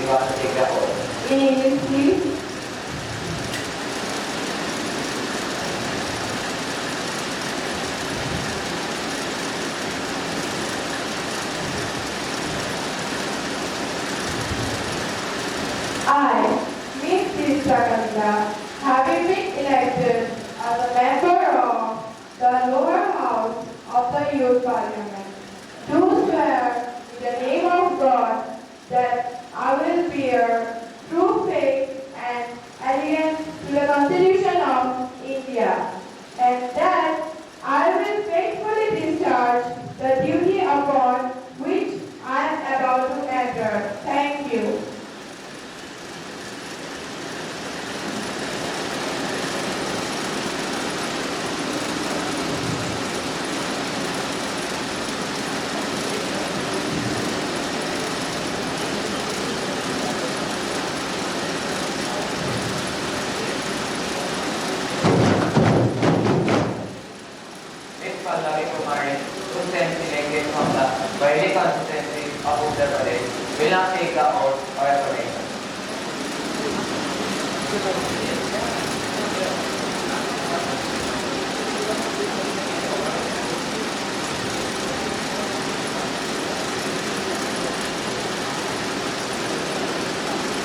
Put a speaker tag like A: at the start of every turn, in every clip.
A: you want to take the oath?
B: In English, please. I, Ms. Srichakanda, having been elected as a member of the lower house of the Youth Parliament, do swear in the name of God that I will bear true faith and allegiance to the Constitution of India, and that I will faithfully discharge the duty upon which I am about to enter. Thank you.
A: Ms. Pallavi Kumari, who stands elected from the Bareilly constituency of Uttar Pradesh, will now take the oath or affirmation.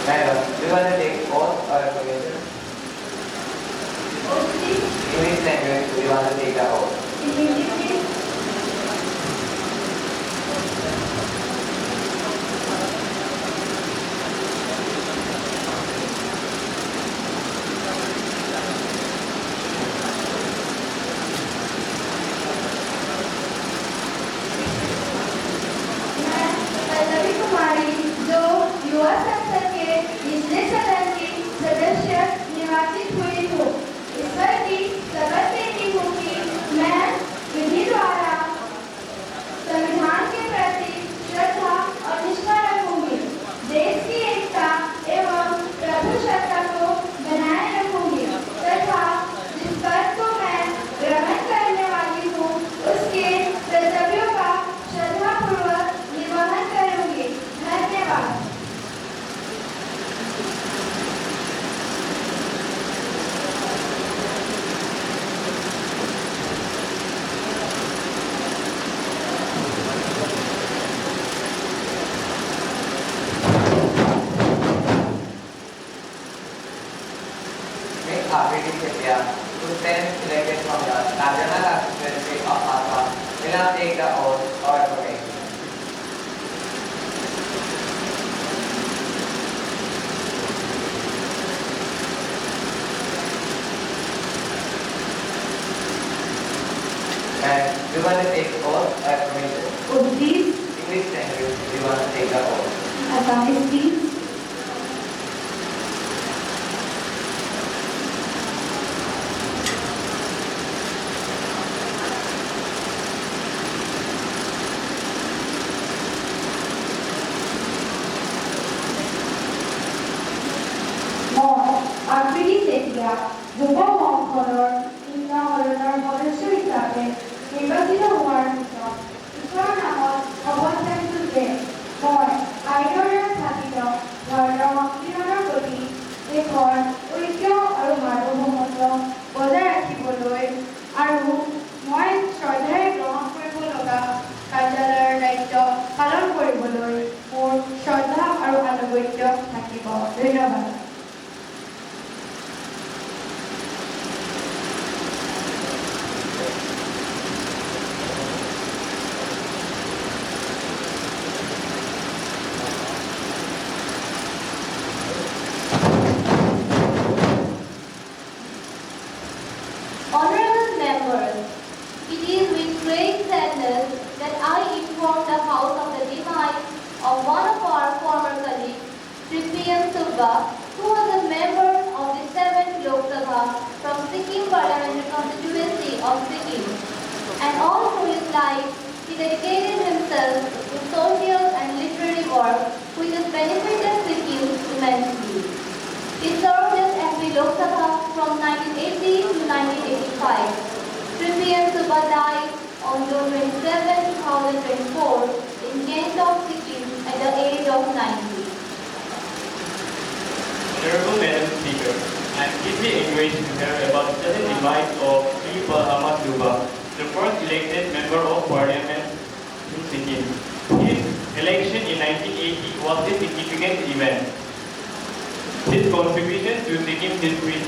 A: Madam, do you want to take oath or affirmation? In which language do you want to take the oath?
B: मैं पल्लवी कुमारी जो युवा संसद के निचले सदन की सदस्य निर्वाचित हुई हूँ, ईश्वर की शपथ लेती हूँ कि मैं विधि द्वारा संविधान के प्रति श्रद्धा और निष्ठा रखूंगी, देश की एकता एवं प्रभुसत्ता को बनाए रखूंगी तथा जिस पद को मैं ग्रहण करने वाली हूँ उसके कर्तव्यों का श्रद्धापूर्वक निर्वहन करूंगी। धन्यवाद।
A: Ms. Afridi Sethia, who stands elected from the Rajana constituency of Assam, will now take the oath or affirmation. And do you want to take oath or affirmation?
B: Would please
A: In which language do you want to take the oath?
B: Assamese please. মই আফ্ৰিদি চেতিয়া যুৱ সংসদৰ ইন্দ্ৰসদনৰ সদস্য হিচাপে নিৰ্বাচিত হোৱাৰ পিছত ঈশ্বৰৰ নামত শপত লৈছোঁ যে মই আইনৰে স্থাপিত ভাৰতৰ সংবিধানৰ প্ৰতি দেশৰ ঐক্য আৰু সাৰ্বভৌমত্ব বজাই ৰাখিবলৈ আৰু মই শ্ৰদ্ধাৰে গ্ৰহণ কৰিব লগা কাৰ্যালয়ৰ দায়িত্ব পালন কৰিবলৈ মোৰ শ্ৰদ্ধা আৰু আনুগত্য থাকিব। ধন্যবাদ।
C: Honorable members, it is with great sadness that I inform the House of the demise of one of our former colleagues, Trippian Subba, who was a member of the 7th Lok Sabha from Sikkim Parliamentary constituency of Sikkim, and all through his life he dedicated himself to social and literary work which has benefited Sikkim immensely. He served as MP Lok Sabha from 1980 to 1985. Trippian Subba died on June 27, 2024 in Gangtok, Sikkim at the age of 90.
D: information here about the sudden demise of Sri Ahmad Luba, the first elected member of parliament in Sikkim. His election in 1980 was a significant event. His contribution to Sikkim history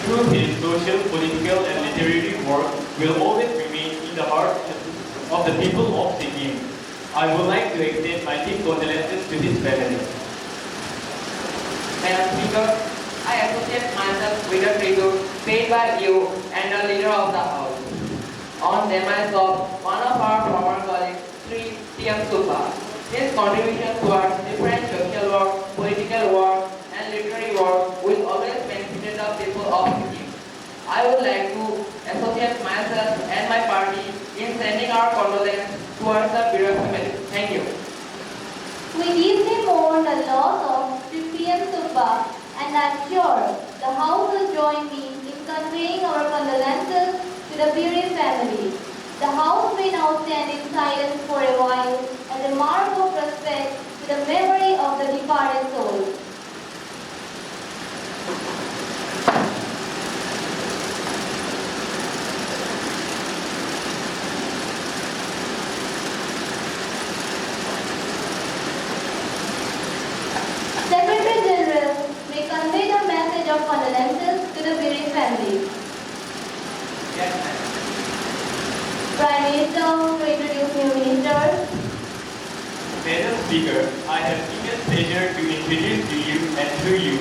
D: through his social, political, and literary work will always remain in the heart of the people of Sikkim. I would like to extend my deep condolences to his family.
A: Madam Speaker, I associate myself with the tribute paid by you and the leader of the House on demise of one of our former colleagues, Sri T.M. Suba. His contribution towards different social work, political work, and literary work will always benefit the people of Sikkim. I would like to associate myself and my party in sending our condolences towards the bereaved family. Thank you.
C: We deeply mourn the loss of P.M. Subba, and I'm sure the House will join me in conveying our condolences to the bereaved family. The House may now stand in silence for a while as a mark of respect to the memory of the departed soul. Secretary General may convey the message of condolences to the bereaved family.
A: Yes, ma'am.
C: Prime Minister to introduce new ministers.
D: Madam Speaker, I have immense pleasure to introduce to you and through you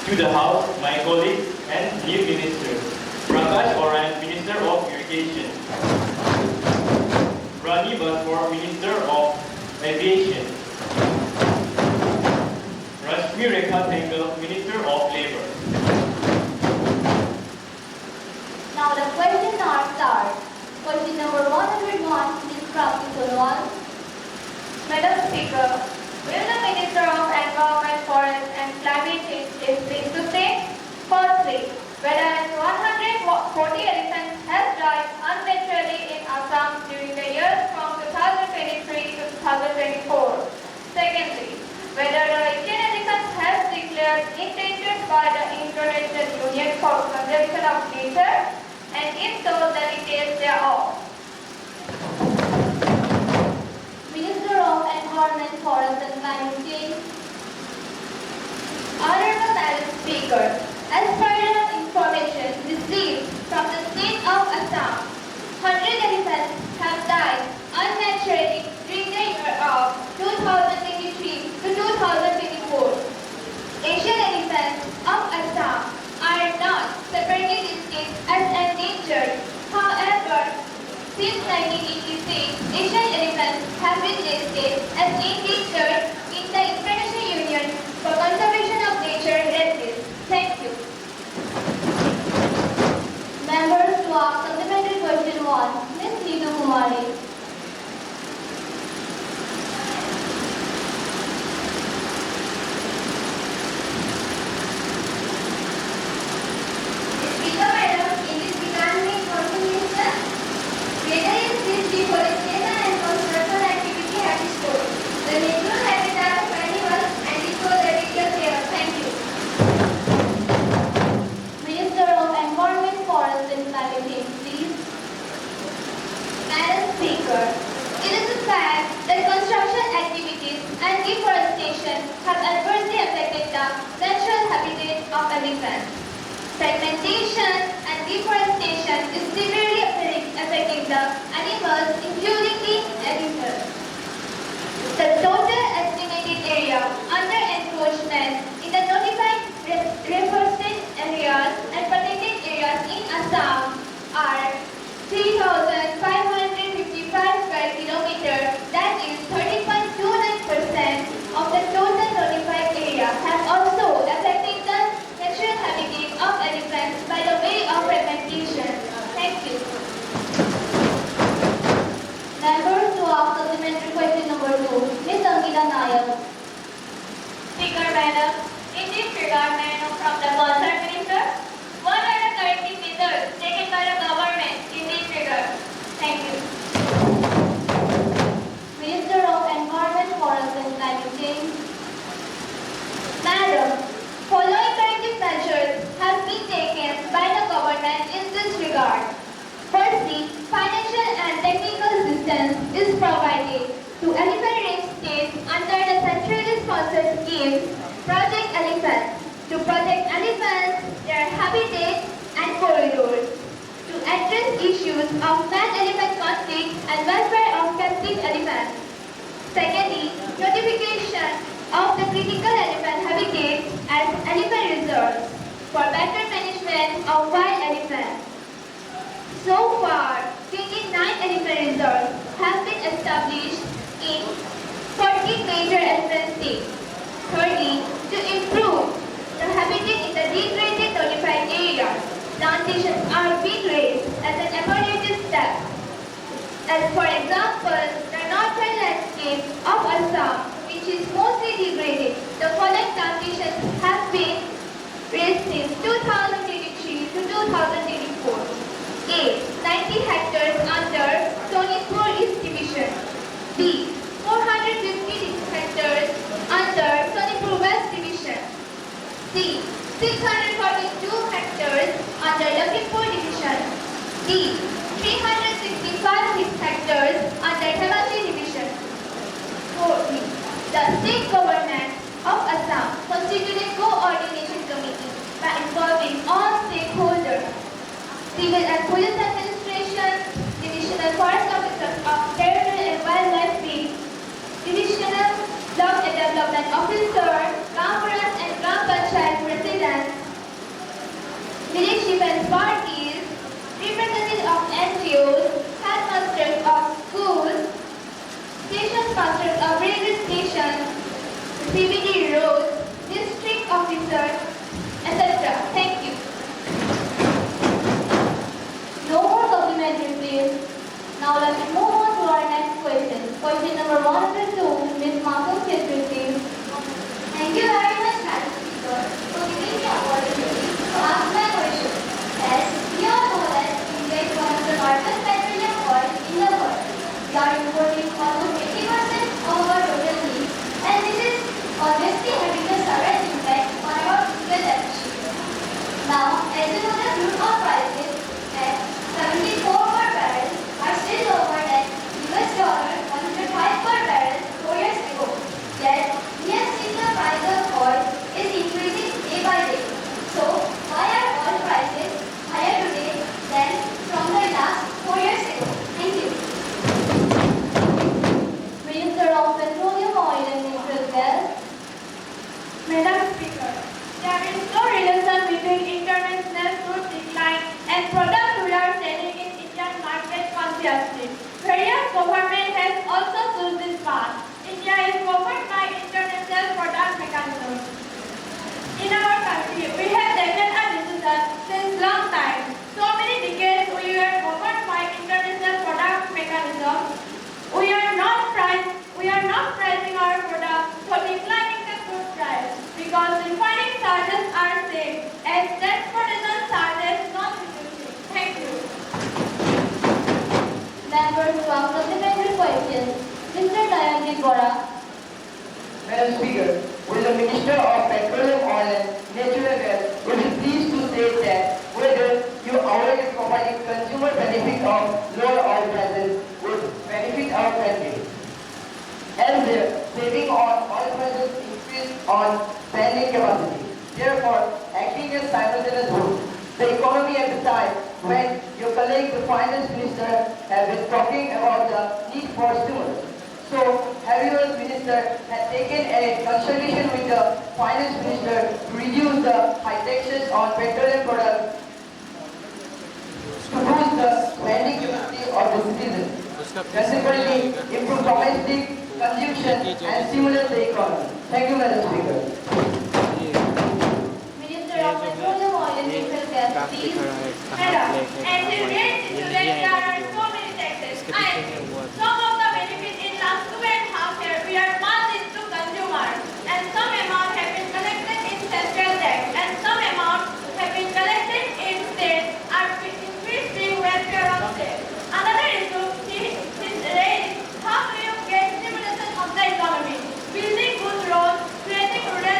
D: to the House my colleagues and new ministers. Prakash Oran, Minister of Irrigation. Rani Baswar, Minister of Aviation. Rashmi Rekha Thengal, Minister of Labour.
C: Now the question hour starts. Question number 101 is Prapti Sonowal.
B: Madam Speaker, will the Minister of Environment, Forest and Climate Change is pleased to say, firstly, whether 140 elephants have died unnaturally in Assam during the years from 2023 to 2024. Secondly, whether the Asian elephants have declared endangered by the International Union for Conservation of Nature, and if so, the details thereof.
C: Minister of Environment, Forest and Climate Change.
B: Honorable Madam Speaker, as per the information received from the state of Assam, 100 elephants have died unnaturally during the year of 2023 to 2024. Asian elephants of Assam are not separately listed as endangered. However, since 1986, Asian elephants have been listed as endangered in the International Union for Conservation of Nature red list. Thank you.
C: Members to ask supplementary question 1, Ms. Neetu Kumari.
B: Speaker Madam, in this regarding contribution, whether is this deforestation and construction activity have destroyed the natural habitat of animals and destroy the details here. Thank you.
C: Minister of Environment, Forest and Climate Change, please.
B: Madam Speaker, it is a fact that construction activities and deforestation have adversely affected the natural habitat of elephants. Fragmentation and deforestation is severely affecting the animals, including the elephants. The total estimated area under encroachment in the notified reforested areas and protected areas in Assam are 3,555 square kilometers, that is 30.29% of the total notified area, have also affected the natural habitat of elephants by the way of fragmentation. Thank you.
C: Members to ask supplementary question number 2, Ms. Angita Nayak.
B: Speaker Madam, in this regard, may I know from the concerned minister, what are the corrective measures taken by the government in this regard? Thank you.
C: Minister of Environment, Forest and Climate Change.
B: Madam, following corrective measures have been taken by the
C: this regard. Firstly, financial and technical assistance is provided to elephant range states under the centrally sponsored scheme Project Elephant to protect elephants, their habitats and corridors, to address issues of man-elephant conflict and welfare of captive elephants. Secondly, notification of the critical elephant habitats as elephant reserves for better management of wild elephants. So far, 29 elephant reserves have been established in 14 major elephant states. Thirdly, to improve the habitat in the degraded notified areas, plantations are being raised as an apparative step. As for example, the northern landscape of Assam, which is mostly degraded, the following plantations have been raised since 2023 to 2024. A. 90 hectares under Sonipur East Division. B. 450 hectares under Sonipur West Division. C. 642 hectares under Lakhimpur Division. D. 365 hectares under Dhemaji Division. Fourthly, the state government of Assam constituted a coordination committee by involving all stakeholders, civil and police administration, divisional forest officers of territorial and wildlife field, divisional block and development officers, Gram and Gram Panchayat presidents, village defense parties, representatives of NGOs, headmasters of schools, station masters of railway stations, CBD roads, district officers, etc. Thank you.
E: No more supplementary, please. Now let me move on to our next question. Question number 102, Ms. Masum Khetri, please.
C: Thank you very much, Madam Speaker, for giving me the opportunity to ask my question. As we all know that India is one of the largest petroleum oil in the world. We are importing almost 80% of our total needs, and this is obviously having a direct impact on our fuel efficiency. Now, as you know, the crude oil prices at 74 per barrel are still lower than $105 per barrel 4 years ago. Yet, we have seen the price of oil is increasing day by day. So, why are oil prices higher today than from the last 4 years ago? Thank you.
E: Minister of Petroleum, Oil and Natural Gas.
B: Madam Speaker, there is no relation between international crude decline and products we are selling in Indian market consciously. Various government has also chosen this path. India is governed by international product mechanism. In our country, we have taken a decision since long time. So many decades we were governed by international product mechanism. We are not pricing our products for declining the crude price because refining charges are same as transportation charges not reducing. Thank you.
E: Members who have supplementary questions. Mr. Dayanjit Bora.
A: Madam Speaker, will the Minister of Petroleum, Oil and Natural Gas will be pleased to state that whether you already providing consumer benefit of lower oil prices would benefit our country, and the saving on oil prices increase on spending capacity. Therefore, acting as simultaneous route, the economy at the time when your colleague, the Finance Minister, have been talking about the need for stimulus. So, have you as Minister had taken a consultation with the Finance Minister to reduce the high taxes on petroleum products to boost the spending capacity of the citizens, consequently improve domestic consumption and stimulate the economy? Thank you, Madam Speaker.
E: Minister of Petroleum, Oil and Natural Gas, please.
B: Madam, as you read into that there are so many taxes. Some of the benefits in last 2.5 years we are passed into consumers, and some amount have been collected in central tax, and some amount have been collected in state are increasing welfare of state. Another issue is raised: how do you get stimulation of the economy? Building good roads, creating rural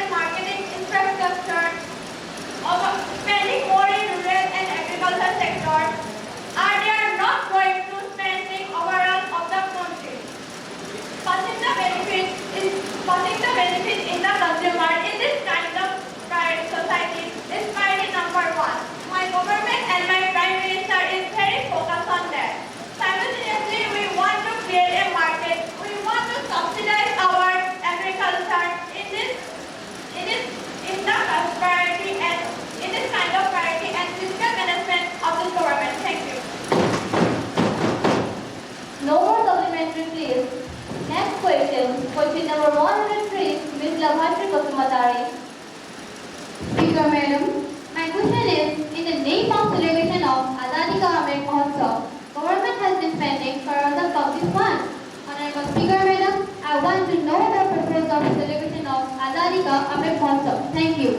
E: Madam. My question is, in the name of celebration of Azadi Ka Amrit Mahotsav, government has been spending crores of public funds. Honorable Speaker Madam, I want to know the purpose of celebration of Azadi Ka Amrit Mahotsav. Thank you.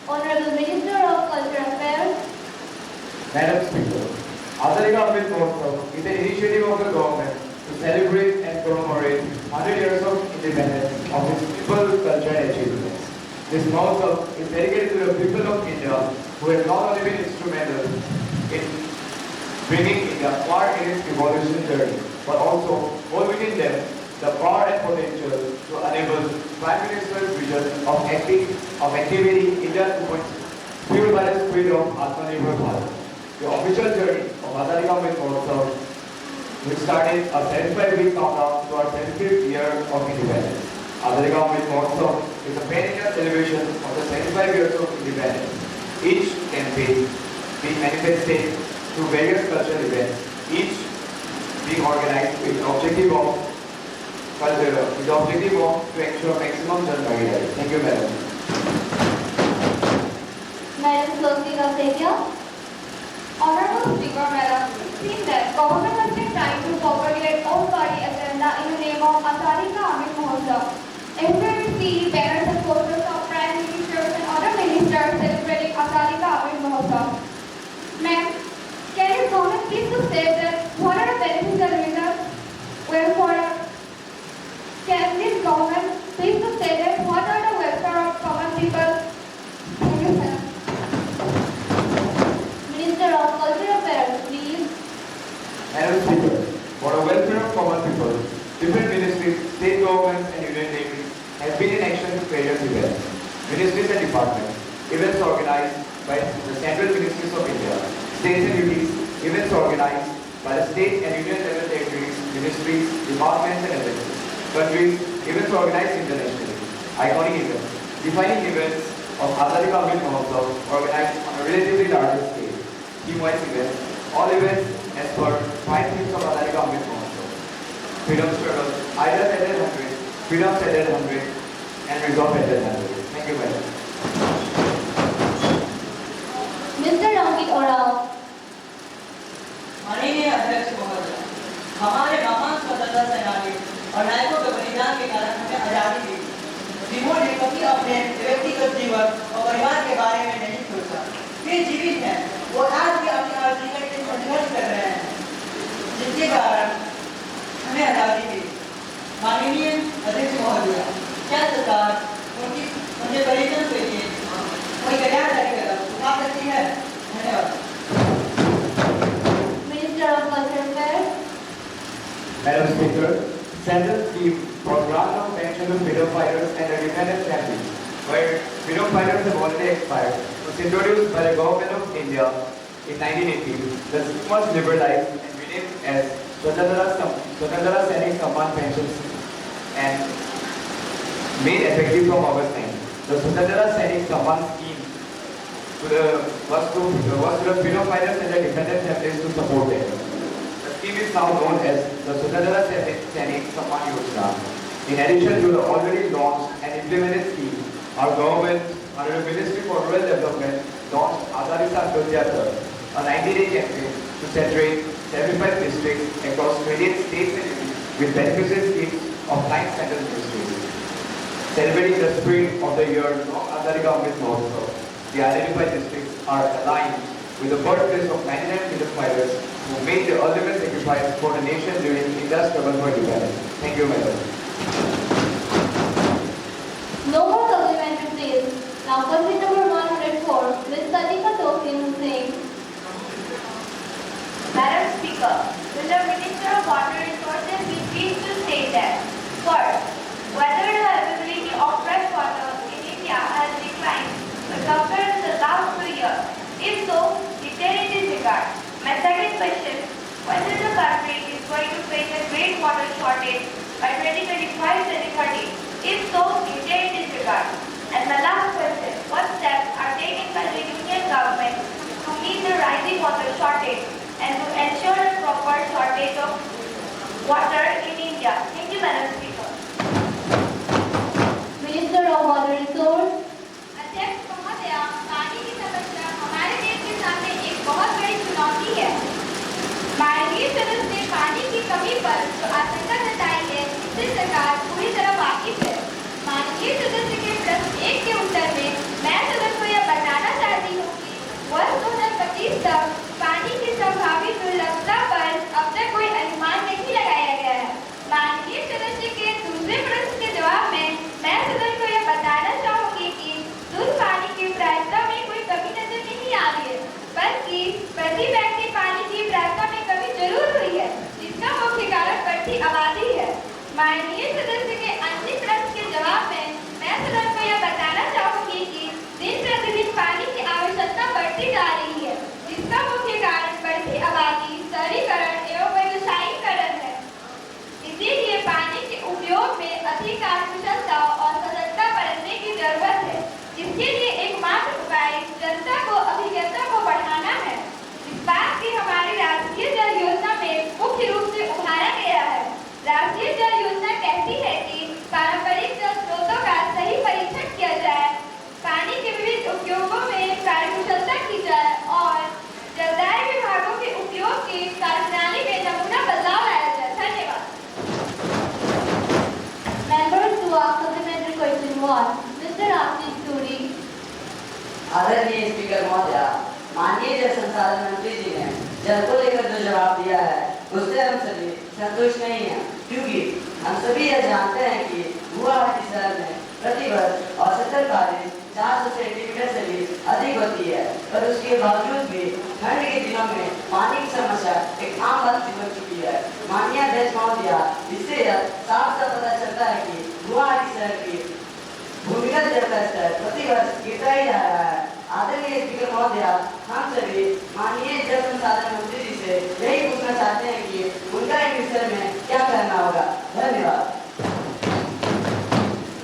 C: Honorable Minister of Cultural Affairs,
F: Madam Speaker, Azadi Ka Amrit Mahotsav is an initiative of the government to celebrate and commemorate 100 years of independence of its people, culture and achievements. This Mahotsav is dedicated to the people of India who have not only been instrumental in bringing India far in its evolution journey, but also hold within them the power and potential to enable Prime Minister's vision of activity India 2.0, fueled by the spirit of Atmanirbhar Bharat. The official journey of Azadi Ka Amrit Mahotsav, which started a 75-week countdown to our 75th year of independence. Azadi Ka Amrit Mahotsav is a pan-India celebration of the 75 years of independence. Each campaign being manifested through various cultural events, each being organized with the objective of to ensure maximum Jan-Bhagidari. Thank you, Madam.
C: Madam Swastika Sethia,
B: Honorable Speaker, Madam, it seems that government has been trying to propagate own party agenda in the name of Azadi Ka Amrit Mahotsav. Everywhere we see banners and posters of prime ministers and other ministers celebrating Azadi Ka Amrit Mahotsav. Ma'am, can your government please to say that what are the benefits and results? Welfare. Can this government please to say that what are the welfare of common people? Thank you, sir.
C: Minister of Cultural Affairs, please.
F: Madam Speaker, for the welfare of common people, different ministries, state governments and union navies have been in action with various events. Ministries and departments, events organized by the Central Ministries of India, states and unities, events organized by the state and union level territories, ministries, departments and agencies, countries, events organized internationally, iconic events, defining events of Azadi Ka Amrit Mahotsav organized on a relatively larger scale, theme-wise events, all events as per 5 themes of Azadi Ka Amrit Mahotsav: freedom struggle, ideas at 100, freedom at 100, and resolve at 100. Thank you, Madam.
C: Mr. Ankit Oraon,
G: माननीय अध्यक्ष महोदय, हमारे महान स्वतंत्रता सेनानी और नायकों के बलिदान के कारण हमें आजादी मिली। जिन्होंने ने कभी अपने व्यक्तिगत जीवन और परिवार के बारे में नहीं सोचा, वे जीवित हैं, वो आज भी अपनी आजादी के लिए संघर्ष कर रहे हैं, जिसके कारण हमें आजादी मिली। माननीय अध्यक्ष महोदय, क्या सरकार उनके परिजन के लिए कोई कल्याणकारी कदम उठा सकती है? धन्यवाद।
C: Minister of Cultural Affairs,
F: Madam Speaker, Central scheme for grant of pension to freedom fighters and their dependent families, where freedom fighters have already expired, was introduced by the Government of India in 1980. The scheme was liberalized and renamed as Swatantara Sainik Samman Pensions and made effective from August 9. The Swatantara Sainik Samman scheme was to the freedom fighters and their dependent families to support them. The scheme is now known as the Swatantara Sainik Samman Yojana. In addition to the already launched and implemented scheme, our government, under the Ministry for Rural Development, launched Azadi Ka Amrit Mahotsav, a 90-day campaign to saturate 75 districts across 28 states and unions with beneficial schemes of 9 central ministries. Celebrating the spirit of the year long Azadi Ka Amrit Mahotsav, the identified districts are aligned with the birthplace of 99 freedom fighters who made the ultimate sacrifice for the nation during India's struggle for independence. Thank you, Madam.
C: no more supplementary, please. Now, question number 104, Ms. Sadika Tosin Singh.
B: Madam Speaker, will the Minister of Water Resources be pleased to state that, first, whether the availability of fresh water in India has declined compared to the last 2 years? If so, detail in this regard. My second question, whether the country is going to face a great water shortage by 2025-2030? If so, detail in this regard. And my last question, what steps are taken by the Union government to meet the rising water shortage and to ensure the proper shortage of water in India? Thank you, Madam Speaker.
C: Minister of Water Resources,
B: I
G: आदरणीय speaker महोदय, माननीय जल संसाधन मंत्री जी ने जल को लेकर जो जवाब दिया है उससे हम सभी संतुष्ट नहीं हैं, क्योंकि हम सभी यह जानते हैं कि गुवाहाटी शहर में प्रतिवर्ष औसतन बारिश 400 सेंटीमीटर से भी अधिक होती है, पर उसके बावजूद भी ठंड के दिनों में पानी की समस्या एक आम बात बन चुकी है। माननीय अध्यक्ष महोदय, इससे यह साफ साफ पता चलता है कि गुवाहाटी शहर की भूमिगत जल का स्तर प्रतिवर्ष गिरता ही जा रहा है। आदरणीय स्पीकर महोदय, हम सभी माननीय जल संसाधन मंत्री जी से यही पूछना चाहते हैं कि उनका इस विषय में क्या करना होगा। धन्यवाद।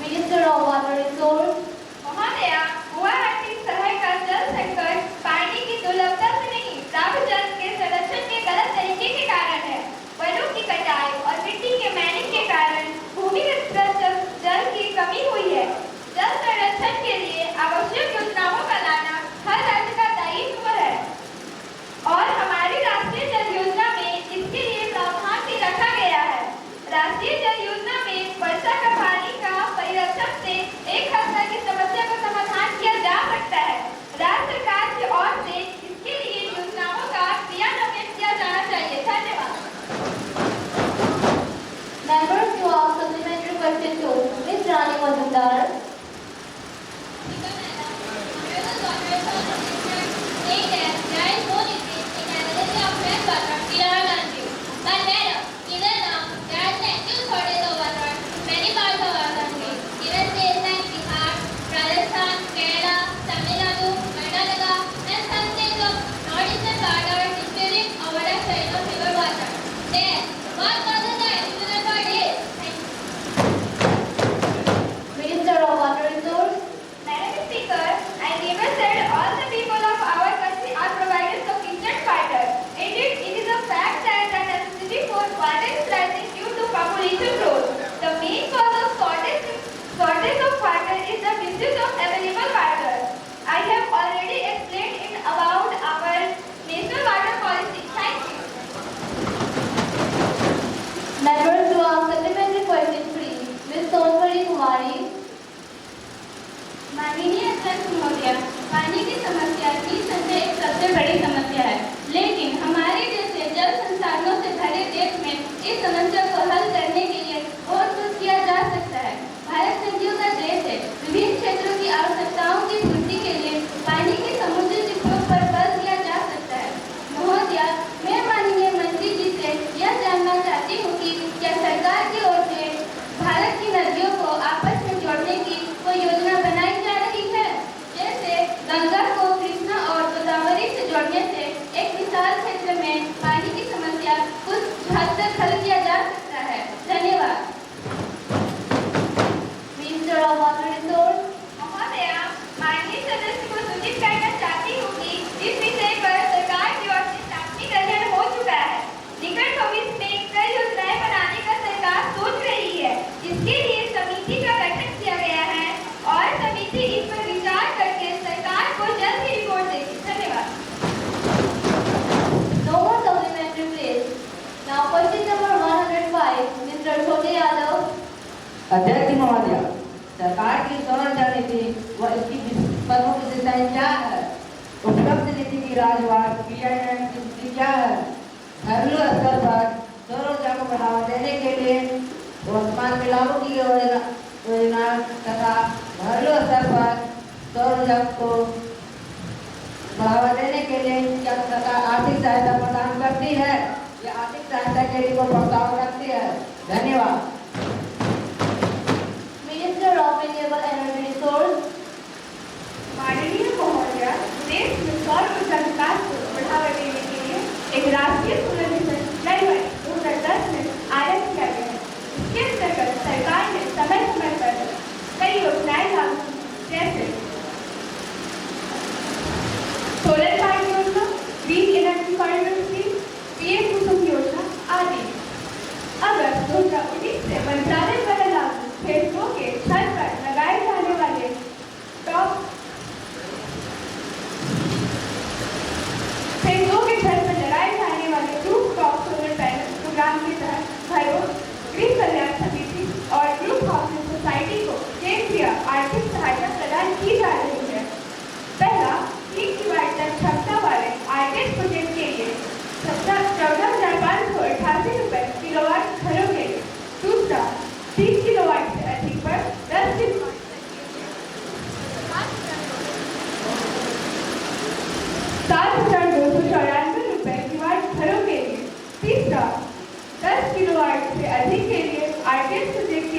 C: Minister of Water Resources,
B: महोदया, गुवाहाटी शहर का जल संकट पानी की दुर्लभता से नहीं, प्राप्त जल के संरक्षण के गलत तरीके के कारण है। वनों की कटाई और मिट्टी के मैनिंग के कारण भूमिगत जल की कमी हुई है। जल संरक्षण के लिए आवश्यक योजनाओं का लाना हर राज्य का दायित्व है और हमारी राष्ट्रीय जल योजना में इसके लिए प्रावधान भी रखा गया है। राष्ट्रीय जल योजना में वर्षा का पानी का परिरक्षण से एक हद तक इस समस्या का समाधान किया जा सकता है। राज्य सरकार की ओर से इसके लिए योजनाओं का क्रियान्वयन किया जाना चाहिए। धन्यवाद।
C: members to ask supplementary question to Ms. Rani Majumdar. Minister of Water Resources,
B: Madam Speaker, I never said all the people of our country are providers of kitchen water. Indeed, it is a fact that the necessity for water is rising due to population growth. The main cause of shortage of water is the misuse of available water. I have already explained it about our national water policy. Thank you.
C: members to ask supplementary question please. Ms. Sonpuri Kumari.
E: माननीय अध्यक्ष महोदय, पानी की समस्या निसंदेह एक सबसे बड़ी समस्या है, लेकिन हमारे जैसे जल संसाधनों से भरे देश में इस समस्या को हल करने के लिए बहुत कुछ किया जा सकता है। भारत नदियों का देश है। विभिन्न क्षेत्रों की आवश्यकताओं की पूर्ति के लिए पानी के समुचित उपयोग पर बल दिया जा सकता है। महोदय, मैं माननीय मंत्री जी से यह जानना चाहती हूँ कि क्या सरकार की ओर से भारत की नदियों को आपस में जोड़ने की कोई योजना बनाई जा रही है, जैसे गंगा को कृष्णा और गोदावरी से जोड़ने से एक विशाल क्षेत्र में पानी की समस्या कुछ हद तक हल किया जा सकता है। धन्यवाद।
C: Minister of Water Resources,
B: महोदया, माननीय सदस्य को सूचित करना चाहती हूँ कि इस विषय पर सरकार की ओर से प्राथमिक अध्ययन हो चुका है। निकट भविष्य में कई योजनाएं बनाने का सरकार सोच रही है। इसके लिए समिति का गठन किया गया है और समिति इस पर विचार करके सरकार को जल्द ही रिपोर्ट देगी। धन्यवाद।
C: no more supplementary please. Now question number 105, Mr. Chote Yadav.
A: अध्यक्ष महोदय, सरकार की संरक्षण नीति व इसकी प्रमुख विशेषताएं क्या है? उपलब्ध नीति की राजवार क्रियान्वयन की स्थिति क्या है? घरेलू स्तर पर सौर ऊर्जा को बढ़ावा देने के लिए वर्तमान में लागू की गई योजना तथा घरेलू स्तर पर सौर ऊर्जा को बढ़ावा देने के लिए क्या सरकार आर्थिक सहायता प्रदान करती है या आर्थिक सहायता के लिए कोई प्रस्ताव रखती है? धन्यवाद।
C: Minister of Renewable Energy Resources,
B: माननीय महोदय, देश में सौर ऊर्जा विकास को बढ़ावा देने के लिए एक राष्ट्रीय सोलर मिशन जनवरी 2010 में आरंभ किया गया है। इसके अंतर्गत सरकार ने समय समय पर कई योजनाएं लागू की, जैसे सोलर पार्क योजना, green energy corridor scheme, PM Kusum योजना आदि। अगस्त 2019 से मंत्रालय द्वारा लागू फेज 2 के छत पर लगाए जाने वाले टॉप फेज 2 के छत पर लगाए जाने वाले रूफटॉप सोलर पैनल प्रोग्राम के तहत घरों, गृह कल्याण समिति और ग्रुप हाउसिंग सोसाइटी को केंद्रीय आर्थिक सहायता प्रदान की जा रही है। पहला यूनाइटेड प्रोजेक्ट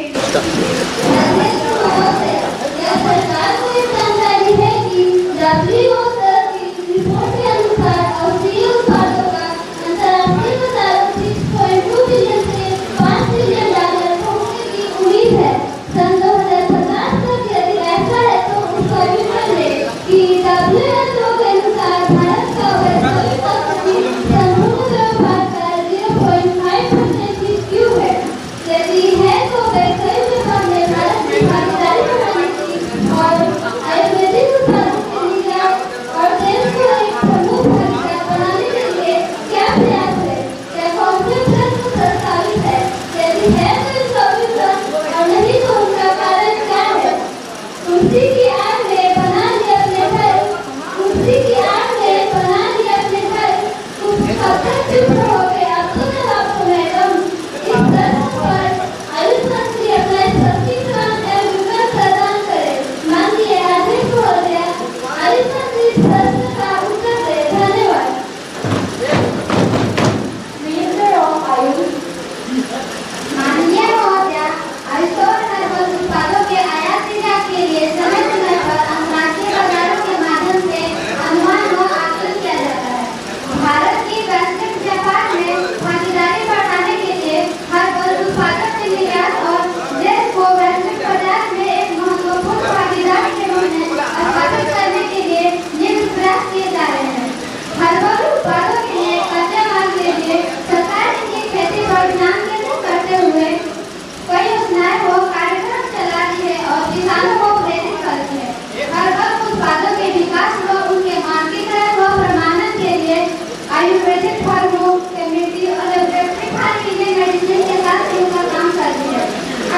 C: यह सरकार को ये जानकारी है कि WHO की रिपोर्ट के अनुसार औषधीय उत्पादों का अंतर्राष्ट्रीय बाजार 6.2 बिलियन से 5 बिलियन डॉलर पहुंचने की उम्मीद है। सन 2050 तक यदि ऐसा है तो उसका विवरण है कि WHO के अनुसार भारत का वैश्विक औषधि संपूर्ण व्यवहार का 0.5% ही क्यों है। यदि है तो वैश्विक व्यापार में भारत की भागीदारी बढ़ाने की और आयुर्वेदिक उत्पादों के निर्यात और देश को एक प्रमुख भागीदार बनाने के लिए क्या प्रयास है। क्या कॉन्सेप्ट प्रस्तावित है। यदि है तो इसका विवरण और नहीं तो उनका कारण क्या है। तुलसी की आड़ में बना लिया अपने घर, तुलसी की आड़ में बना लिया अपने घर, तुम कब तक चुप रहोगे। अब तो जवाब दो मैडम। इस प्रश्न पर आयुष मंत्री अपना स्पष्टीकरण एवं विवरण प्रदान करे। माननीय अध्यक्ष महोदय, आयुष मंत्री इस प्रश्न का उत्तर दे। धन्यवाद।
B: Minister of Ayush. माननीय महोदय, आयुष और हर्बल उत्पादों के आयात निर्यात के लिए समय समय पर अंतर्राष्ट्रीय बाजारों के माध्यम से अनुमान व आकलन किया जाता है। भारत की वैश्विक व्यापार में भागीदारी बढ़ाने के लिए हर्बल उत्पादों के निर्यात और देश को वैश्विक बाजार में एक महत्वपूर्ण भागीदार के रूप में स्थापित करने के लिए निम्न प्रयास किए जा रहे हैं। हर्बल उत्पादों के लिए कच्चे माल के लिए सरकार इनकी खेती पर ध्यान केंद्रित करते हुए कई योजनाएं व कार्यक्रम चला रही है और किसानों को प्रेरित करती है। हर्बल उत्पादों के विकास व उनके मानकीकरण व प्रमाणन के लिए आयुर्वेदिक फार्मो केमिस्ट्री और वेटरनरी मेडिसिन के साथ मिलकर काम कर रही है।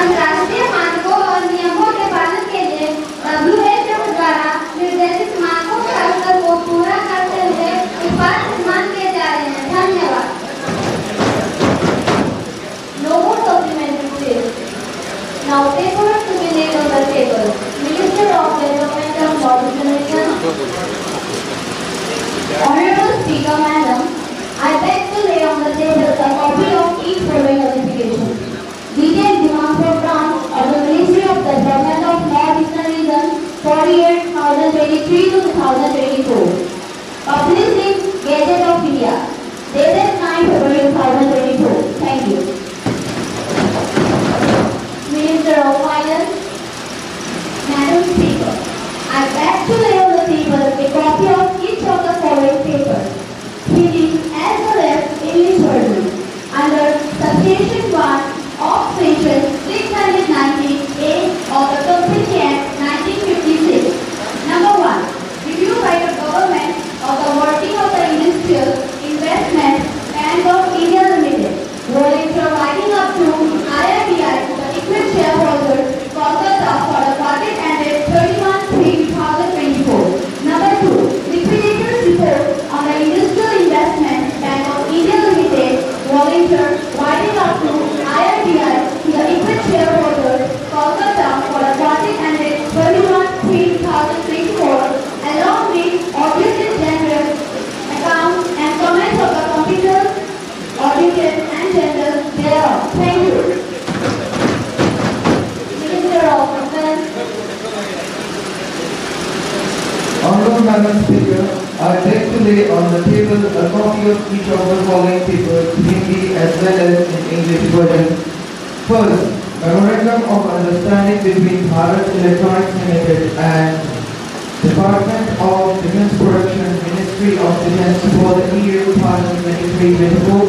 B: अंतर्राष्ट्रीय मानकों और नियमों के पालन के लिए WHO द्वारा निर्देशित मानकों के स्तर को पूरा करते हुए उत्पाद निर्माण किए जा रहे हैं। धन्यवाद।
C: No more supplementary states. Now papers to be laid on the table. Minister of Development and Coordination. Honorable Speaker, Madam, I beg to lay on the table a copy of each following notification. Detailed demand program of the Ministry of Development of North-Eastern Region for year 2023 to 2024. Published in Gazette of India. Dated 9 February 2024. Thank you. Minister of Finance.
B: Madam Speaker, I beg to lay on the table a copy of each of the following papers, Hindi as well as English version, under Subsection 1 of Section 690A of the Company Act 1956. Number 1. Review by the government of the working of the Industrial Investment Bank of India Limited, rolling providing up to IRDI to the equity shareholders Kolkata for the budget ended 31/3/2024. Number 2. Liquidators report on the Industrial Investment Bank of India Limited, rolling providing up to IRDI to the equity shareholders Kolkata for the budget ended 31/3/2024, along with audited general accounts and comments of the computers, audited and general thereof. Thank you.
C: Minister of Defense.
H: Honorable Madam Speaker, I beg to lay on the table a copy of each of the following papers, Hindi as well as in English version. First, Memorandum of Understanding between Bharat Electronics Limited and Department of Defense Production, Ministry of Defense for the year 2023-24.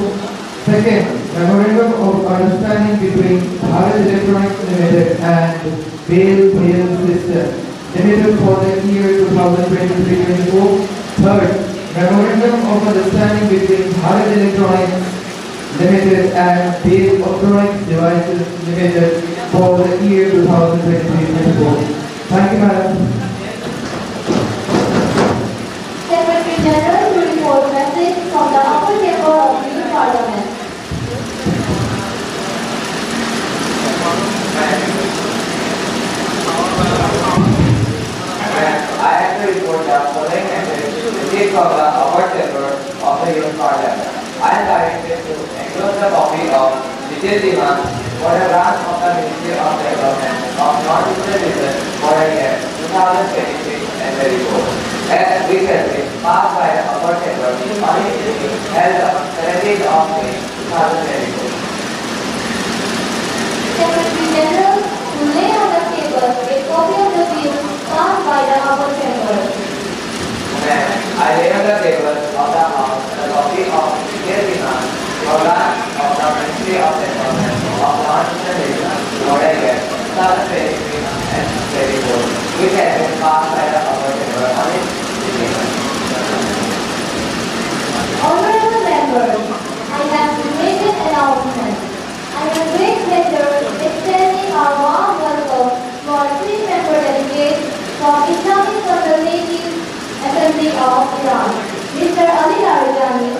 H: Second, Memorandum of Understanding between Bharat Electronics Limited and BAIL System Limited for the year 2023-24. Third, Memorandum of Understanding between Bharat Electronics Limited and BAIL Electronics Devices Limited for the year 2023-24. Thank you, Madam.
C: Secretary General will report message from the upper chamber of the Parliament.
F: I have to report the following message received from the upper chamber of the Youth Parliament. I am directed to enclose the copy of detailed demand for a grant of the Ministry of Development of Non-Nuclear Research for the year 2023 and 24. As recently passed by the upper chamber on its meeting held on 17th of May 2024.
C: Secretary General to lay on the table a copy of the bill passed by the upper chamber.
F: I lay on the table of the House a copy of detailed demand for grant of the Ministry of Development of Non-Nuclear Research for the year 2023 and 24, which has been passed by the upper chamber on its meeting.
C: Honorable members, I have to make an announcement. I have great pleasure extending our warm welcome to our three-member delegates from Islamic Consultative Assembly of Iran, Mr. Ali Arjani,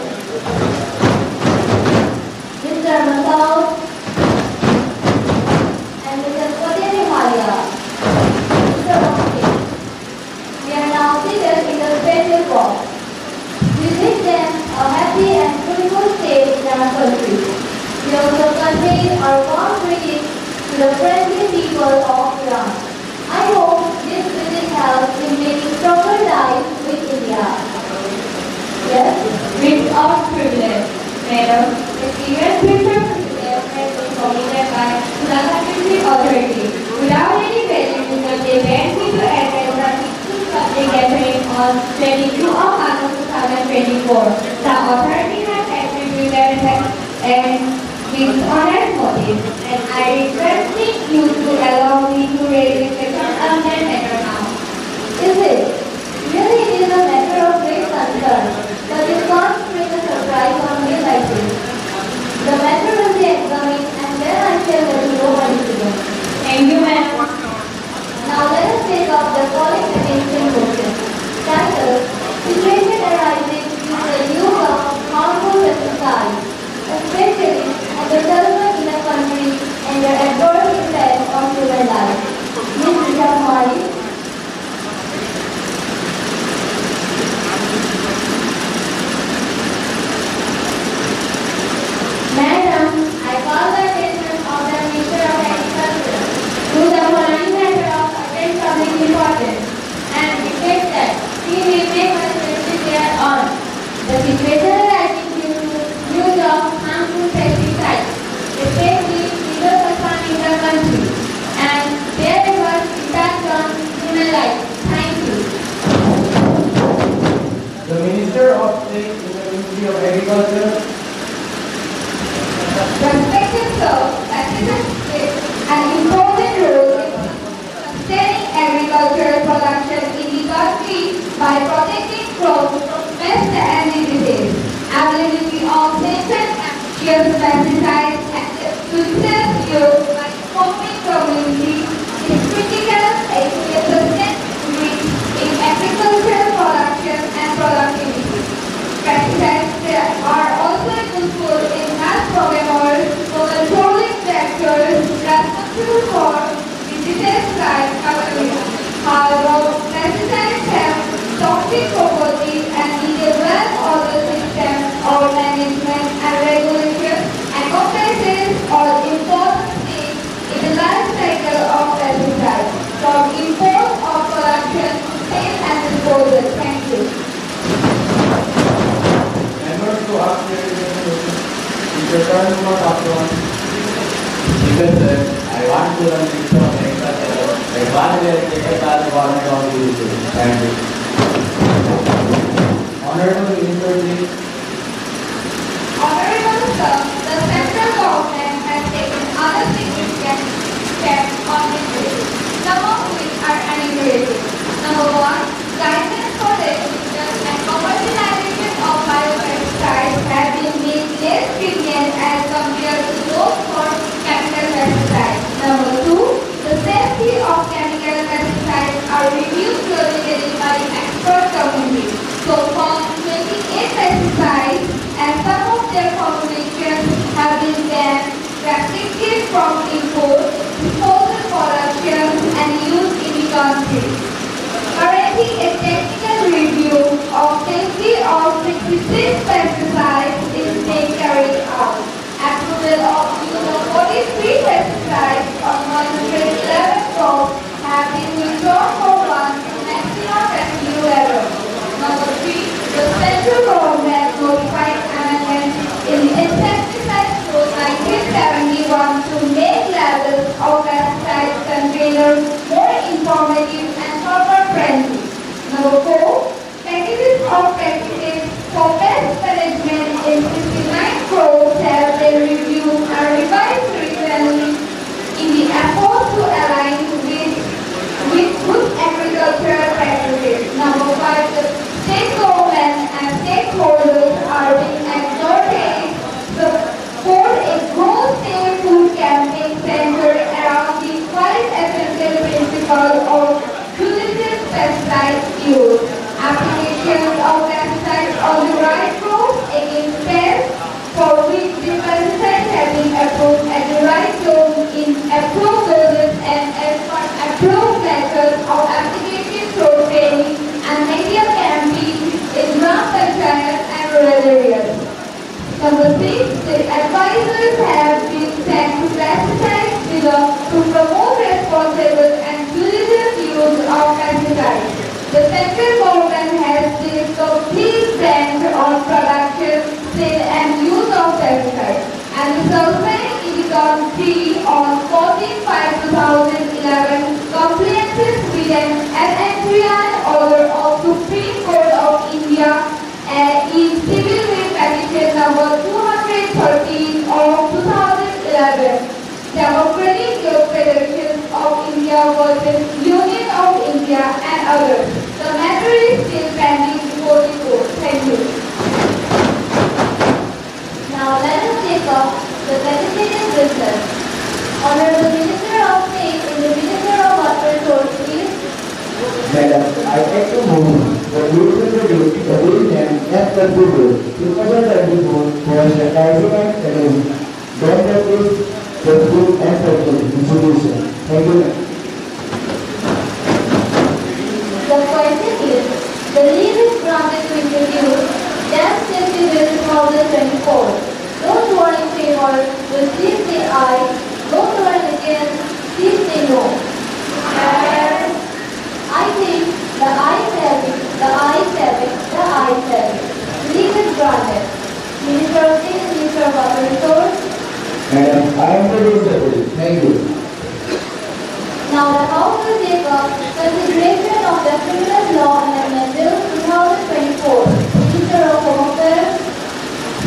C: Mr. Masoud, and Mr. Fateh Himalia. Mr. Mufti. We are now seated in the special box. We wish them a happy and fruitful stay in our country. We also convey our warm greetings to the friendly people of Iran. I hope this visit helps in making stronger ties with India. Yes,
B: With our privilege, Madam, this event features has been committed by the Secretary Authority. Without any prejudice, the event will attend the 16th public gathering on 22 of August 2024. The authority has attributed and with honest motive, and I request you to allow me to raise a question on that matter now.
C: is it? Really, it is a matter of great concern, but it can't bring a surprise on me like this. The matter will be examined and then I shall let you know my decision.
B: Thank you, ma'am.
C: Now let us take up the following attention motion. Title: Situation arising due to the use of harmful pesticides, especially at the development in the country and their adverse effect on human life. Ms. Rita Kumari.
B: Madam, I call the attention of the Minister of Agriculture to the following matter of urgent public importance and request that he will make a specific thereon. The situation arising due to use of harmful pesticides, especially legal person in the country, and their adverse impact on human life. Thank you.
H: The Minister of State in the Ministry of Agriculture.
B: Respected sir, pesticides play an important role in sustaining agricultural production in the country by protecting crops from pests and diseases. Availability of safe and efficient pesticides and success used by the farming community is critical to a sustainable in agricultural production and productivity. Pesticides are also useful in health programmers for controlling vectors responsible for diseases like cholera. However, pesticides have toxic properties and need a well-ordered system of management and regulation and comprises all important stages in the life cycle of pesticides, from import or production to sale and disposal. Thank you.
H: Members to ask their question. Mr. Karnuma Patron.
I: Because sir, I want to learn Minister of Agriculture. I want to take by the government of the UK. Thank you.
H: Honorable Minister, please.
B: Honorable Sir, the central government has taken other significant steps on this issue, some of which are encouraging. Number one, guidelines for regulation and commercialization of biopesticides have been made less stringent as compared to those for chemical pesticides. Number two, the safety of chemical pesticides are reviewed periodically by the expert community. So far, 28 pesticides and some of their formulations have been banned, restricted from import, disposal, production and use in the country. Currently, a technical review of safety of 66 pesticides is being carried out. Approval of use of 43 pesticides on 111 crops have been withdrawn from one to maximum residue level. Number 3. The central government notified amendments in Insecticide Code 1971 to make labels of pesticide containers more informative and farmer-friendly. Number 4. Packages of practices for pest management in 59 crops have been reviewed and revised recently in the effort to align with good agricultural practices. Number 5. The state government and stakeholders are being exhorted to support a grow safe food campaign centered around the 5 essential principles of judicious pesticide use. Applications of pesticides on the right crops against pests for which the pesticides have been approved at the right dose in approved doses and as per approved methods of application through training and media campaigns in Gram Panchayat and rural areas. Number 6. The advisors have been sent to pesticide dealers to promote responsible and judicious use of pesticides. The central government has placed a complete ban on production, sale and use of pesticides, and the Government in the country on 14/5/2011 compliances with an NHRI order of Supreme Court of India in Civil Way Petition number 213 of 2011. Democratic Youth Federation of India versus Union of India and others. The matter is still pending before the court. Thank you.
C: Now let us take up the legislative business. Honorable Minister of State in the Minister of Water Resources.
H: Madam, I take to move the Union Reduce the Union as per the rule 2024 for sanitizing and cleaning. Then that is the food and purchase distribution. Thank you.
C: The question is, the leave is granted to introduce Dam Safety Bill 2024. Those who are in favor will please say aye. Those who are against, please say no. I think the ayes have it, the ayes have it, the ayes have it. Leave is granted. Minister of State and Minister of Water Resources.
H: Madam, I am ready to bill. Thank you.
C: Now the House will take up consideration of the Criminal Law Amendment Bill 2024. Minister of Home Affairs.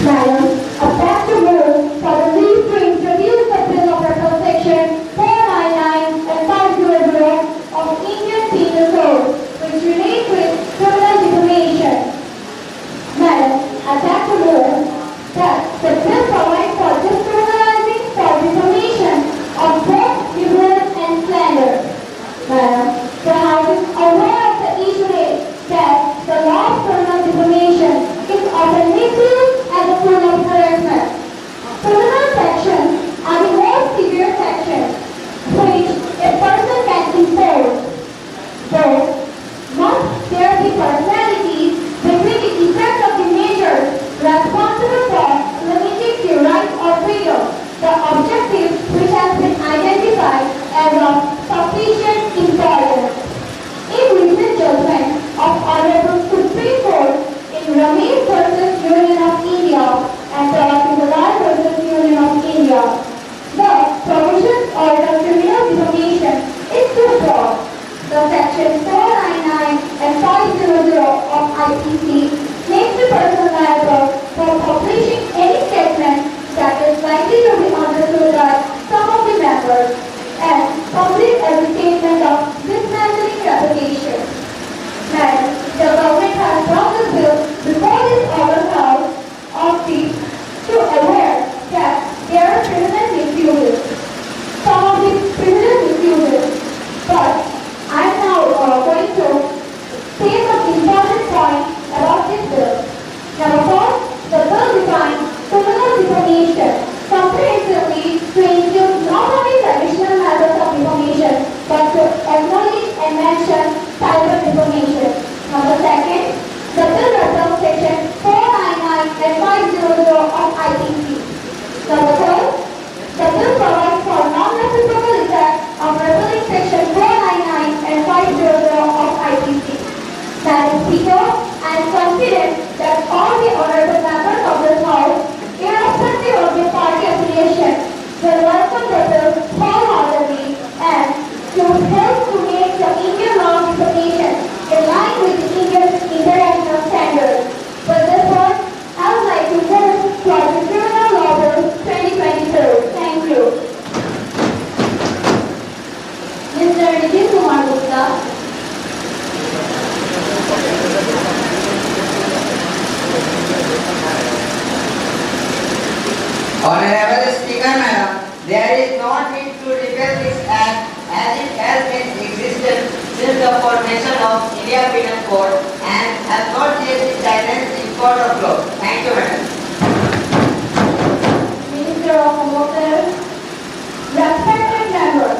B: Madam, a fact to move for the leave to introduce the bill of Record Section 499 and 500 of Indian Penal Code, which relate with criminal defamation. Madam, a fact to move that the bill provides for discriminalizing for defamation of both libel and slander. Madam, the House is aware of the issue that the law of criminal defamation is often misused as a form of harassment. Criminal sections are the most severe sections which a person can impose. Though must there be personalities between the effect of the measures responsible for limiting the right or freedom, the objective which has been identified as of sufficient importance. In recent judgment of Honorable Supreme Court in Ramesh versus Union of India and Tawakimalai versus Union of India, the provisions of the criminal defamation is too broad. The section 499 and 500 of IPC makes the person liable for publishing any statement that is likely to be understood by some of the members and public as a statement of dismantling reputation. Madam, the government has brought this bill before this August House of Chiefs to aware that there are criminal misuses. Some of these criminal misuses, but I am now going to say some important points about this bill. Number 4, the bill defines criminal defamation comprehensively to include not only traditional methods of defamation but to acknowledge Madam Speaker, I am confident that all the honorable members of this House, irrespective of their party affiliation, will welcome the bill wholeheartedly and to help to make the Indian law implementation in line with the Indian international standards. For this one, I would like to move towards the Criminal Law Bill 2022. Thank you.
C: Mr. Nitin Kumar Gupta.
J: Honorable Speaker, Madam, there is no need to repeal this Act as it has been existed since the formation of India Penal Code and has not yet been challenged in court of law. Thank you, Madam.
B: Minister of Home Affairs, respected members,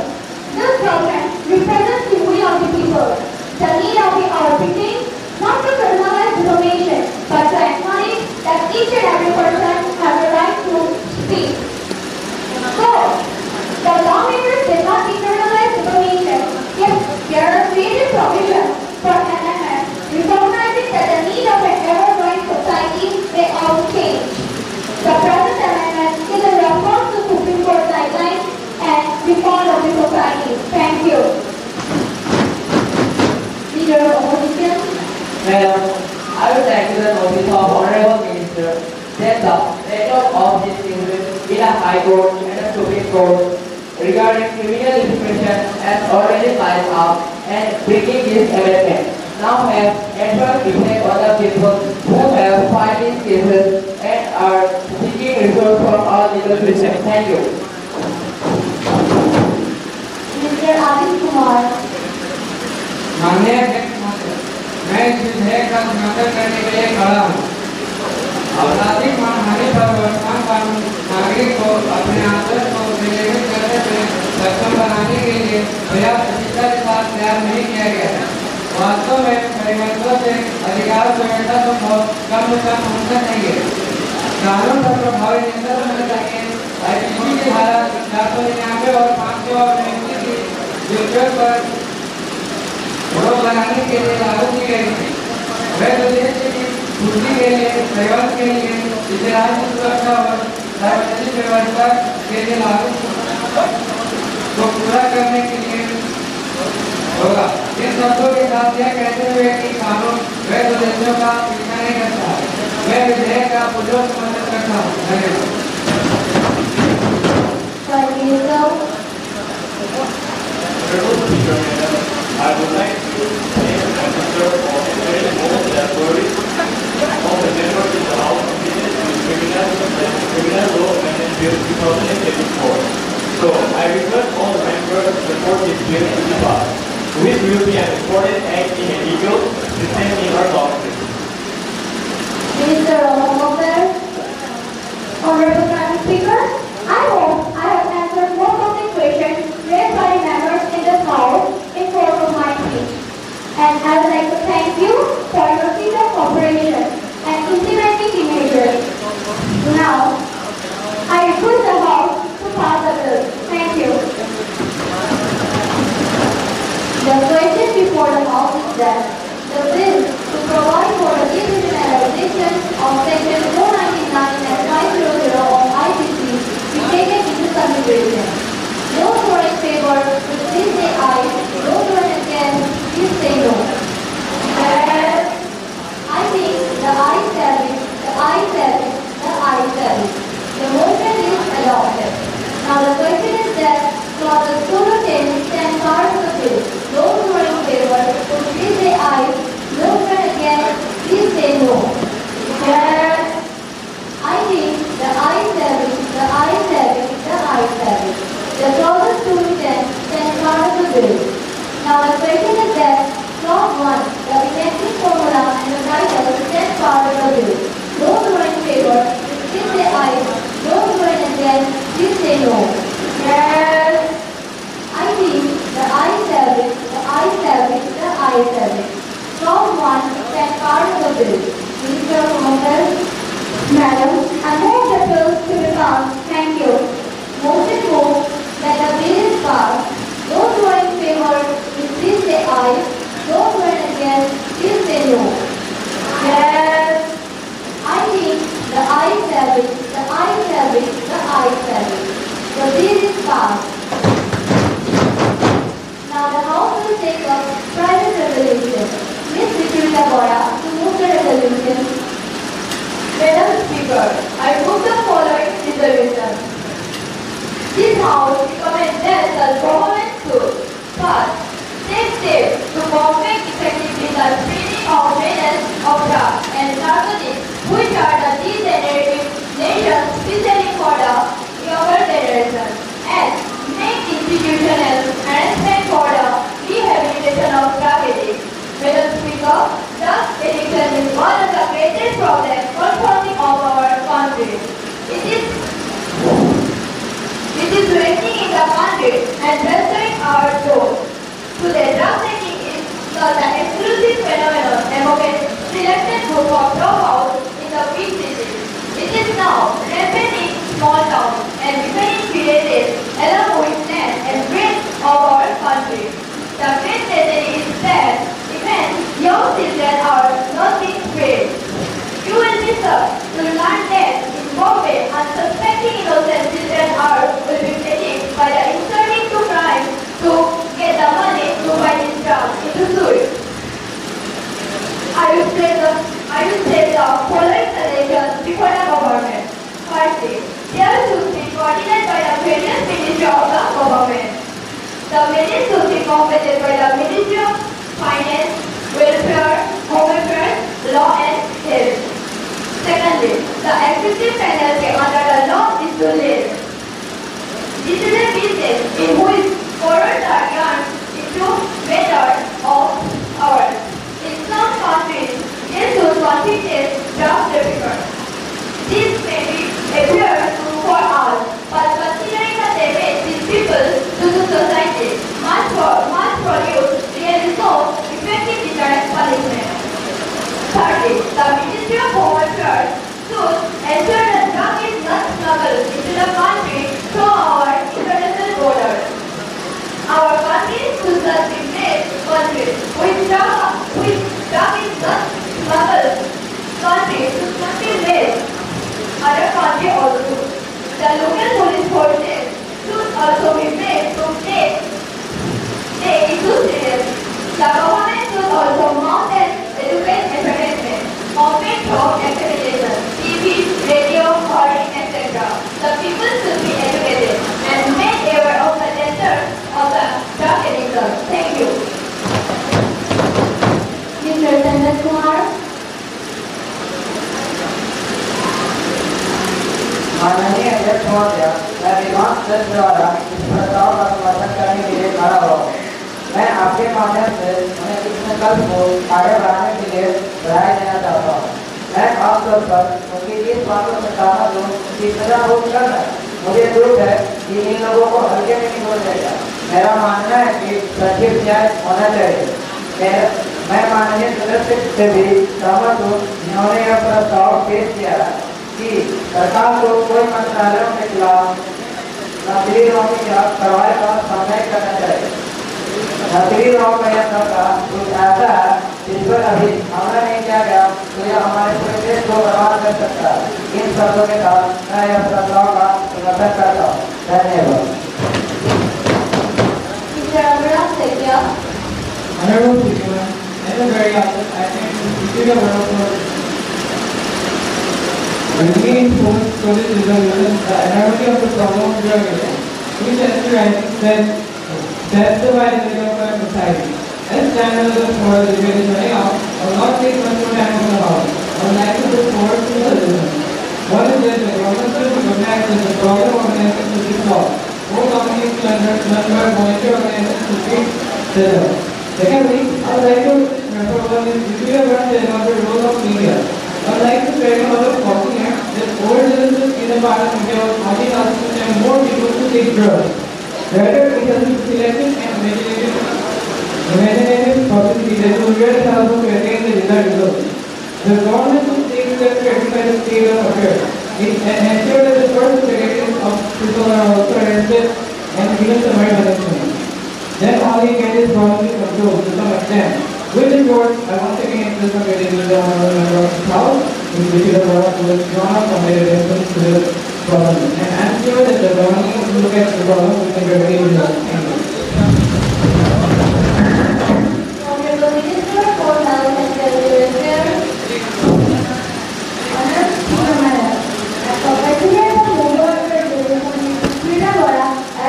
B: this program represents the will of the people, the need of the hour beating, not to criminalize information, but to acknowledge that each and every person has a right to speak. So, the lawmakers did not decriminalize information, yet there are creative provisions for amendment, recognizing that the need of an ever-growing society may all change. The present amendment is a response to Supreme Court guidelines and reform of the society. Thank you.
C: Leader of Opposition.
A: Madam, I would like to the notice of Honorable Minister that the record of this case in a High Court and a Supreme Court regarding criminal information has already filed up and bringing this amendment now have adverse effect on the people who have filed these cases and are seeking resource from our legal system. Thank you.
C: Mr. Adit Kumar.
K: माननीय अध्यक्ष महोदय, मैं इस विधेयक का समर्थन करने के लिए खड़ा हूँ। आपराधिक मानहानि पर वर्तमान कानून नागरिक को अपने आदर्श को विनियमित करने में सक्षम बनाने के लिए पर्याप्त सटीकता के साथ तैयार नहीं किया गया है। वास्तव में परिवर्तनों से अधिकार सुरक्षा तो कम से कम होना चाहिए। कानून पर प्रभावी नियंत्रण होना चाहिए। आईपीसी की धारा 499 और 589 की दुरुपयोग पर रोक लगाने के लिए लागू की गई थी। वैध उद्देश्य की पूर्ति के लिए परिवहन के लिए इसे राज्य सुरक्षा और सार्वजनिक व्यवस्था के लिए लागू को पूरा करने के लिए होगा। इन शब्दों के साथ यह कहते हुए कि कानून वैध उद्देश्यों का पीछा नहीं करता है, मैं विधेयक का पुरजोर समर्थन करता हूँ। धन्यवाद।
D: I would like to thank the Minister for entering all the authorities of the members in the House committed to criminal law amendment bill 2024. So I request all the members to support this bill to be passed, which will be an important act in a legal system in our country.
B: Minister of Home Affairs, Honorable Madam Speaker, I hope I have answered most of the questions raised by members in this House in course of my speech. And I would like to thank you for your serious cooperation and implementing the measures. Now, I request the House to pass the bill. Thank you.
C: The question before the House is that the bill to provide for the decriminalization of Section 499 and 500 of IPC be taken into consideration. Those who are in favor, please say aye. Those who are against, please say no. Yes. I think the ayes have it, the ayes have it, the ayes have it. The motion is adopted. Now the question is that clauses 2 to 10 stand part of the bill. Those who are in favor, please say aye. Those who are against, please say no. Yes. I think the ayes have it, the ayes have it, the ayes have it. The clauses 2 to 10 stand part of the bill. Now the question is that clause 1, the enacting formula and the title stand part of the bill. Those who are in favor, please say aye. Those who are against, please say no.
B: Yes.
C: I think the ayes have it, the ayes have it, the ayes have it. Clause 1 stand part of the bill. Minister of Home Affairs.
B: Madam, I move the bill to be passed. Thank you.
C: Motion moves that the bill is passed. Those who are in favor, please say aye. Those who are against, please say
B: House recommended the government to first take steps to combat effectively the spreading of menace of drugs and narcotics, which are the degenerative nations especially for the younger generation, and make institutional arrangement for the rehabilitation of drug addicts. Madam Speaker, drug addiction is one of the greatest problems confronting of our country. It is wrecking in the country and blustering our growth. Today, drug taking is the exclusive phenomenon among a selected group of dropouts in the big cities. It is now rampant in small towns and remaining villages along with land and breadth of our country. The great tragedy is that even young children are not being spared. You will be shocked to learn that in Bombay, unsuspecting innocent children will be taken by the inserting to crime to get the money to buy these drugs into sewage. I will say the following suggestions before the government. Firstly, there should be coordinated by the various ministries of the government. The measures should be completed by the Ministry of Finance, Welfare, Home Affairs, Law and Health. Secondly, the excessive penalty under the law is too late. This is a business in which crores are earned into matters of hours. In some countries, they should convict drug traffickers. This may be appear for us, but considering the damage these people do to society, much produce really so effective deterrent punishment. Thirdly, the Ministry of Home Affairs should ensure that drug is not smuggled into the country through our international borders. Our country should thus be made countries with drug is not smuggled. Country should not be made other country also. The local police forces should also be made to take issues seriously. The government should also mount and educate advertisement, combat drug activation, TV, radio, hoarding, etc. The people should be educated and made aware of the danger of the drug addiction. Thank you.
C: Mr. Sanjay Kumar.
K: माननीय अध्यक्ष महोदय, मैं विधान सदस्य द्वारा इस प्रस्ताव का समर्थन करने के लिए खड़ा हुआ हूँ। मैं आपके माध्यम से उन्हें इस संकल्प को आगे बढ़ाने के लिए राय देना चाहता हूँ। मैं खासतौर पर उनकी इस बातों से सहमत हूँ कि सजा हो चल रहा है। मुझे दुख है कि इन लोगों को हल्के में नहीं बोला जाएगा। मेरा मानना है कि सचिव न्याय होना चाहिए। मैं माननीय सदस्य से भी सहमत हूँ जिन्होंने यह प्रस्ताव पेश किया कि सरकार को कोई मंत्रालयों के खिलाफ नकली नोट की कार्रवाई का सामना करना चाहिए। नकली नोट का यह सरकार कुछ ऐसा है जिस पर अभी हमला नहीं किया गया तो यह हमारे पूरे देश को बर्बाद कर सकता है। इन शब्दों के साथ मैं यह प्रस्ताव का समर्थन करता हूँ। धन्यवाद।
H: Honorable Speaker, at the very outset, I thank the Speaker for bringing forth to this resolution the enormity of the problem of drug addiction, which as the writing said, that's the vitality of our society. As time as the for the debate is running out, I will not take much more time on the house. I would like to put forward two solutions. One is that the government should recognize that the problem organization should be solved. More companies to under volunteer organizations should be set up. Secondly, I would like to refer one is if you have heard about the role of media. I would like to tell you about working at that over generation in the part of India was only asking them more people to take drugs. Rather, it has been selected and imaginative possibility that will really help to attain the desired results. The government should take steps to rectify the state of affairs. It ensure that the first segregation of people are also arrested and given the right attention. Then only can this problem be controlled to some extent. With this word, I once again express my gratitude to the honorable member of the House, who is the product who has drawn up from their response to the problem. And I am sure that the government will look at the problem with a very good result. Thank you.
C: Honorable Minister for Health and Welfare. Honorable Speaker Madam, as the President of the Movement Freedom Bora, I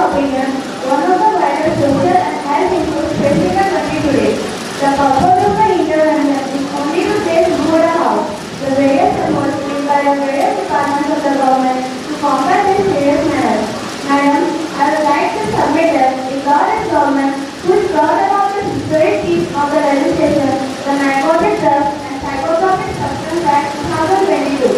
B: opinion, one of the wider social and health issues facing the country today. The purpose of the intervention is only to take good out the various efforts made by the various departments of the government to combat this serious matter. Madam, I would like to submit that the current government, which brought about the historic piece of the legislation, the Narcotic Drugs and Psychotropic Substance Act 2022.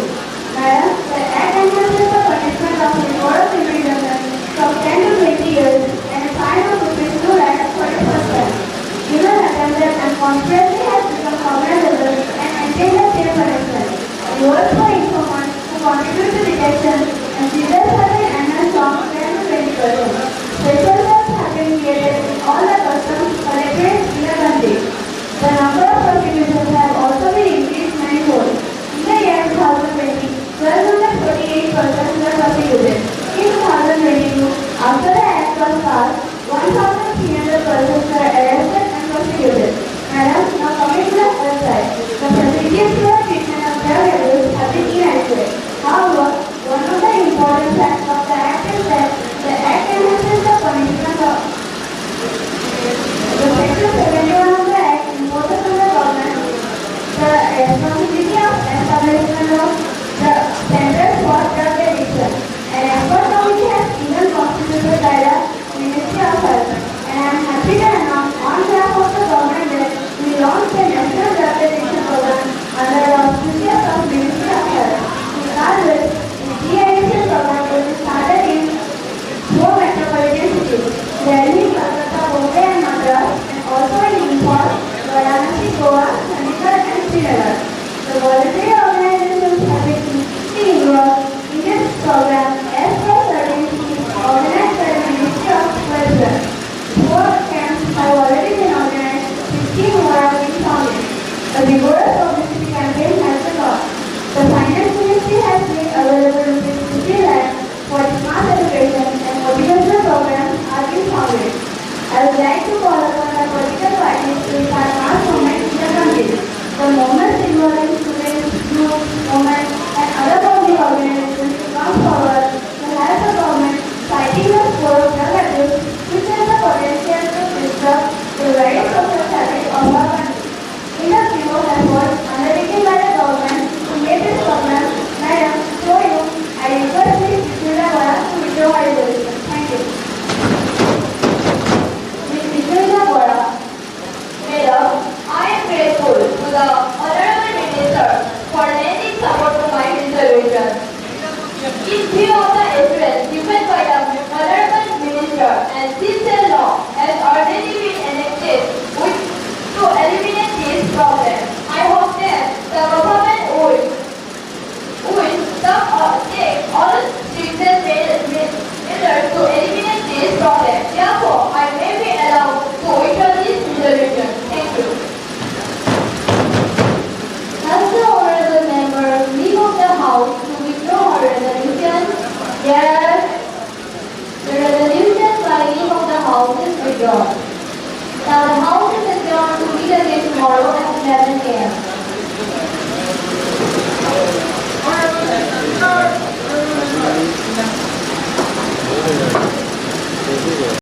B: Madam, the Act enhances the punishment of reward of imprisonment from 10 to 20 years and a fine of rupees 2 lakh 40%. Given attempted and conspiracy has become cognizable and entails a state punishment. Rewards for informants who contribute to detection and seizures have been enhanced from 10 to 20%. Special laws have been created in all the customs collectorates in the country. The number of prosecutions have also been increased manifold. In the year 2020, 1,248 persons were prosecuted. In 2022, after the Act was passed, 1,300 persons were arrested and prosecuted. Madam, now coming to the other side, the facilities for the treatment of drug abuse have been inadequate. However, one of the important facts of the Act is that the Act enhances the punishment of the Section 71 of the Act imposes on the government the responsibility of establishment of the Centers for Drug Addiction. An expert committee has even constituted by the Ministry of Health, and I am happy to announce on behalf of the government that we launched a national drug addiction program under the auspices of Ministry of Health. To start with, the de-addiction program will be started in 4 metropolitan cities: Delhi, Kolkata, Bombay and Madras, and also in Impal, Varanasi, Goa, Chandigarh and Srinagar. The voluntary organizations have been deeply involved in this program as per certain schemes organized by the Ministry of Welfare. 4 camps have already been organized, 16 more have been founded. A vigorous publicity campaign has been launched. The Finance Ministry has made available rupees 50 lakhs for the mass education and motivational programs are being founded. I would like to call upon the political parties to start mass movement in the country. The movements involving students, youth, women, and other public organizations to come forward to help the government fighting the score of drug abuse, which has the potential to disrupt the very social fabric of our country. In the remote efforts undertaken by the government to make this program, Madam, show you, I request Ms. Vishnuda Vora to withdraw her resolution. Thank you.
C: Ms. Vishnuda Vora. Madam, I am grateful to the Honorable Minister for lending support to my resolution. In view of the assurance given by the Honorable Minister and since the law has already been enacted to eliminate this problem, I hope that the government will take all stringent measures to eliminate this problem. Therefore, I may be allowed to withdraw this resolution. Thank you. Does the honorable member leave of the House to withdraw her resolution? Yes. The resolution by leave of the House is withdrawn. Now the House is adjourned to meet again tomorrow at 11 a.m.